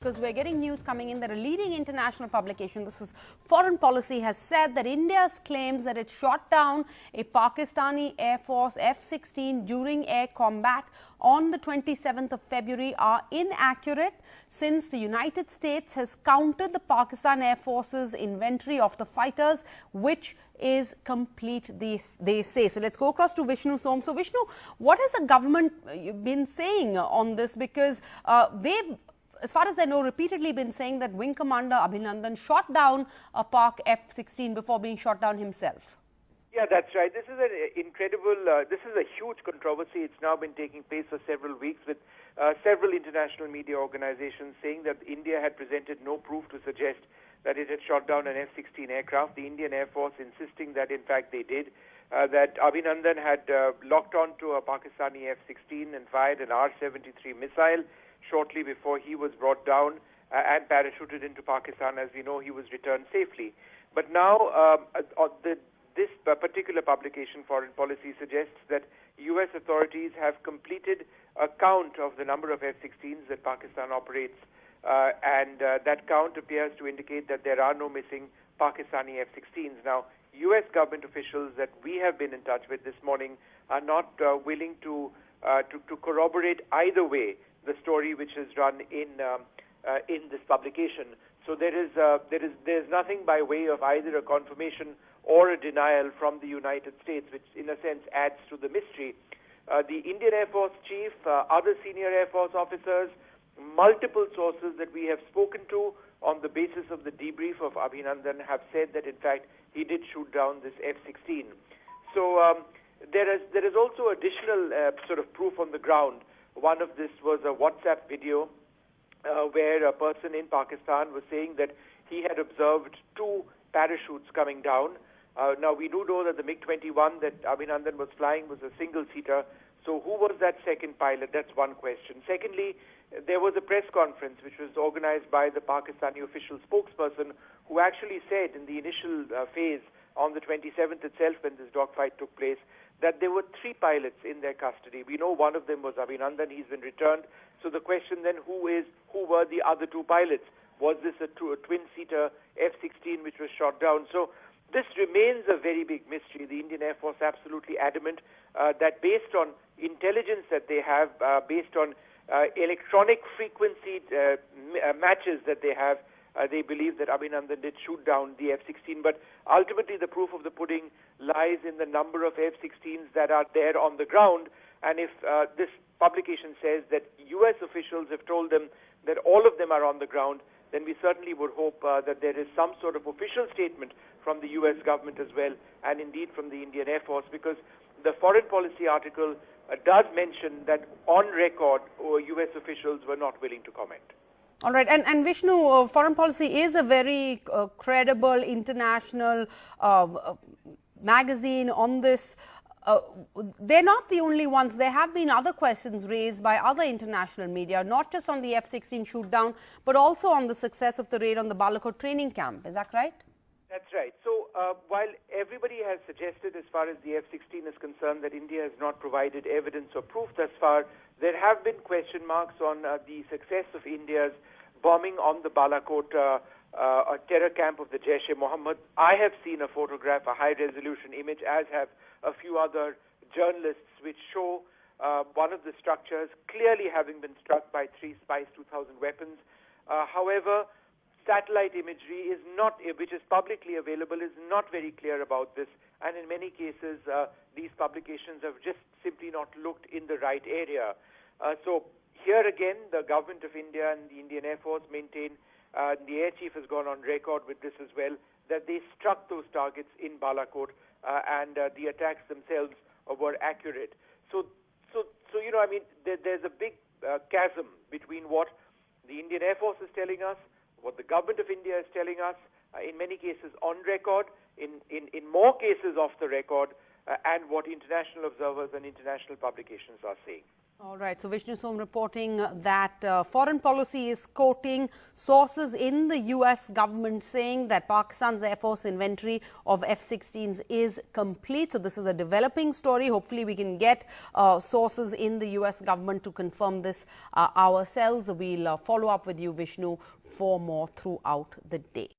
Because we're getting news coming in that a leading international publication, this is Foreign Policy, has said that India's claims that it shot down a Pakistani Air Force F-16 during air combat on the 27th of February are inaccurate, since the United States has countered the Pakistan Air Force's inventory of the fighters, which is complete, they say. So let's go across to Vishnu Som. So Vishnu, what has the government been saying on this? Because they've, as far as I know, repeatedly been saying that Wing Commander Abhinandan shot down a Pak F-16 before being shot down himself. Yeah, that's right. This is an incredible, this is a huge controversy. It's now been taking place for several weeks, with several international media organizations saying that India had presented no proof to suggest that it had shot down an F-16 aircraft. The Indian Air Force insisting that, in fact, they did. That Abhinandan had locked onto a Pakistani F-16 and fired an R-73 missile shortly before he was brought down and parachuted into Pakistan. As we know, he was returned safely. But now this particular publication, Foreign Policy, suggests that U.S. authorities have completed a count of the number of F-16s that Pakistan operates, and that count appears to indicate that there are no missing Pakistani F-16s. Now, U.S. government officials that we have been in touch with this morning are not willing to corroborate either way the story which is run in this publication. So there is nothing by way of either a confirmation or a denial from the United States, which in a sense adds to the mystery. The Indian Air Force chief, other senior Air Force officers, multiple sources that we have spoken to on the basis of the debrief of Abhinandan have said that, in fact, he did shoot down this F-16. So there is also additional sort of proof on the ground. One of this was a WhatsApp video where a person in Pakistan was saying that he had observed two parachutes coming down. Now, we do know that the MiG-21 that Abhinandan was flying was a single-seater. So who was that second pilot? That's one question. Secondly, there was a press conference which was organized by the Pakistani official spokesperson, who actually said in the initial phase on the 27th itself, when this dogfight took place, that there were three pilots in their custody. We know one of them was Abhinandan. He's been returned. So the question then, who were the other two pilots? Was this a twin-seater F-16 which was shot down? So this remains a very big mystery. The Indian Air Force absolutely adamant that based on intelligence that they have, based on electronic frequency matches that they have, they believe that Abhinandan did shoot down the F-16. But ultimately, the proof of the pudding lies in the number of F-16s that are there on the ground. And if this publication says that U.S. officials have told them that all of them are on the ground, then we certainly would hope that there is some sort of official statement from the U.S. government as well, and indeed from the Indian Air Force, because the Foreign Policy article does mention that on record, U.S. officials were not willing to comment. All right. And Vishnu, Foreign Policy is a very credible international magazine on this. They're not the only ones. There have been other questions raised by other international media, not just on the F-16 shoot down, but also on the success of the raid on the Balakot training camp. Is that right? That's right. So while everybody has suggested, as far as the F-16 is concerned, that India has not provided evidence or proof thus far, there have been question marks on the success of India's bombing on the Balakot terror camp of the Jaish-e-Mohammed. I have seen a photograph, a high-resolution image, as have a few other journalists, which show one of the structures clearly having been struck by three Spice 2000 weapons. However, satellite imagery is not, which is publicly available, is not very clear about this, and in many cases these publications have just simply not looked in the right area. So here again, the government of India and the Indian Air Force maintain, the Air Chief has gone on record with this as well, that they struck those targets in Balakot and the attacks themselves were accurate. So you know, I mean, there's a big chasm between what the Indian Air Force is telling us, what the government of India is telling us, in many cases on record, in more cases off the record, and what international observers and international publications are saying. All right, so Vishnu Som reporting that foreign policy is quoting sources in the US government saying that Pakistan's Air Force inventory of F-16s is complete. So this is a developing story. Hopefully we can get sources in the US government to confirm this ourselves. We'll follow up with you, Vishnu, for more throughout the day.